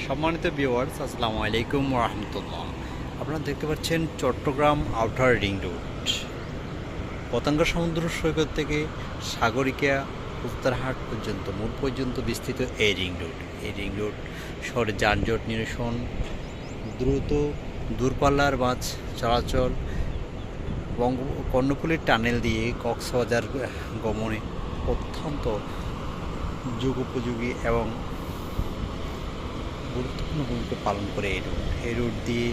সম্মানিত ভিউয়ার্স, আসসালামু আলাইকুম ওয়া রাহমাতুল্লাহ। আপনারা দেখতে পাচ্ছেন Chittagong outer ring road, Patenga সমুদ্র সৈকত থেকে সাগরিকা উত্তরহাট পর্যন্ত মোড় পর্যন্ত বিস্তৃত এই রিং রোড। এই রিং রোড শহরে যানজট নিরসন, দ্রুত দূরপাল্লার বাস চলাচল, কর্ণফুলীর টানেল দিয়ে কক্সবাজার গমনে অত্যন্ত যুগোপযোগী এবং গুরুত্বপূর্ণ ভূমিকা পালন করে এই রুট দিয়ে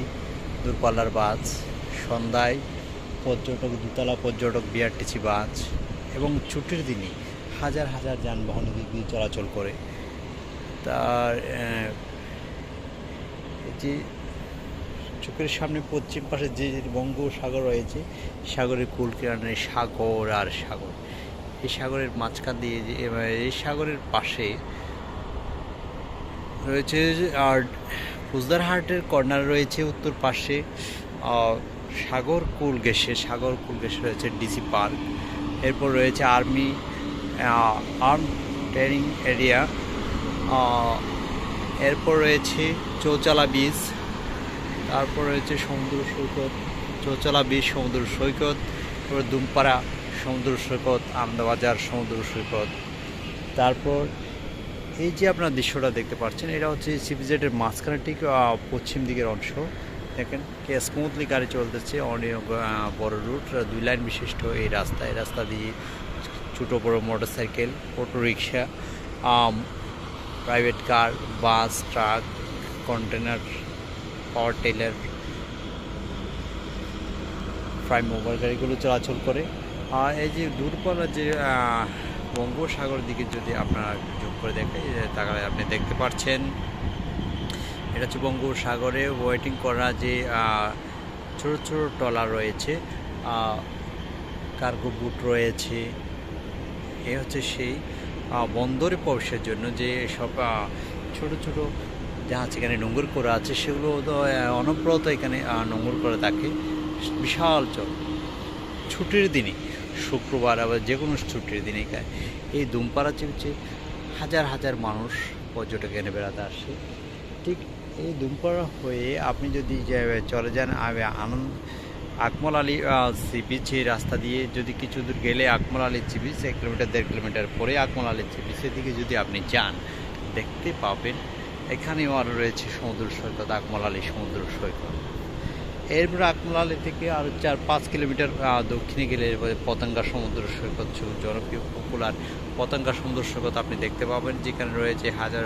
দূরপাল্লার বাস, সন্ধ্যায় পর্যটক, দোতলা পর্যটক বিআরটিসি বাস এবং ছুটির দিনে হাজার হাজার যানবাহন দিক দিয়ে চলাচল করে। তার যে চোখের সামনে পশ্চিম পাশে যে বঙ্গোপসাগর রয়েছে, সাগরের কুল কিনারে সাগর আর সাগর। এই সাগরের মাঝখান দিয়ে এই সাগরের পাশে রয়েছে আর ফুজদারহাটের কর্নার রয়েছে উত্তর পাশে সাগর কুল গেসে রয়েছে ডিসি পার্ক। এরপর রয়েছে আর্ম ট্রেনিং এরিয়া। এরপর রয়েছে চৌচালা বিচ, তারপর রয়েছে সমুদ্র সৈকত, চৌচালা বিচ সমুদ্র সৈকত, তারপর দুমপাড়া সমুদ্র সৈকত, আহমেদাবাজার সমুদ্র সৈকত। তারপর এই যে আপনার দৃশ্যটা দেখতে পাচ্ছেন, এটা হচ্ছে সিপিজেডের মাঝখানে ঠিক পশ্চিম দিকের অংশ। দেখেন কে স্মুথলি গাড়ি চলতেছে, অনেক বড় রুট, 2 লাইন বিশিষ্ট এই রাস্তা দিয়ে ছোটো বড়ো motorcycle, auto rickshaw, private car, bus, truck, container, power trailer, prime mobile গাড়িগুলো চলাচল করে। আর এই যে দূরপাল্লার যে বঙ্গোপসাগর দিকে যদি আপনারা জুম করে দেখেন, তাহলে আপনি দেখতে পাচ্ছেন এটা হচ্ছে বঙ্গোপসাগরে ওয়েটিং করা যে ছোটো ছোটো ট্রলার রয়েছে, কার্গো বুট রয়েছে। এ হচ্ছে সেই বন্দরে প্রবেশের জন্য যে সব ছোটো ছোটো জাহাজ এখানে নোঙর করা আছে, সেগুলো অনবরত এখানে নোঙর করে থাকে। বিশাল ছুটির দিনে, শুক্রবার আবার যে কোনো ছুটির দিনে এই দুমপাড়া হচ্ছে হাজার হাজার মানুষ পর্যটক এনে বেড়াতে আসে। ঠিক এই দুমপাড়া হয়ে আপনি যদি চলে যান আকমল আলী সি বিচ, এই রাস্তা দিয়ে যদি কিছু দূর গেলে Akmal Ali sea beach, 1 kilometre 1.5 kilometre পরে আকমল আলী সি বিচের দিকে যদি আপনি যান, দেখতে পাবেন এখানেও আরও রয়েছে সমুদ্র সৈকত, আকমল আলী সমুদ্র সৈকত। এরপর আকমল আলী থেকে আরও 4-5 কিলোমিটার দক্ষিণে গেলে পতেঙ্গা সমুদ্র সৈকত, জনপ্রিয় পপুলার পতেঙ্গা সমুদ্র সৈকত আপনি দেখতে পাবেন, যেখানে রয়েছে হাজার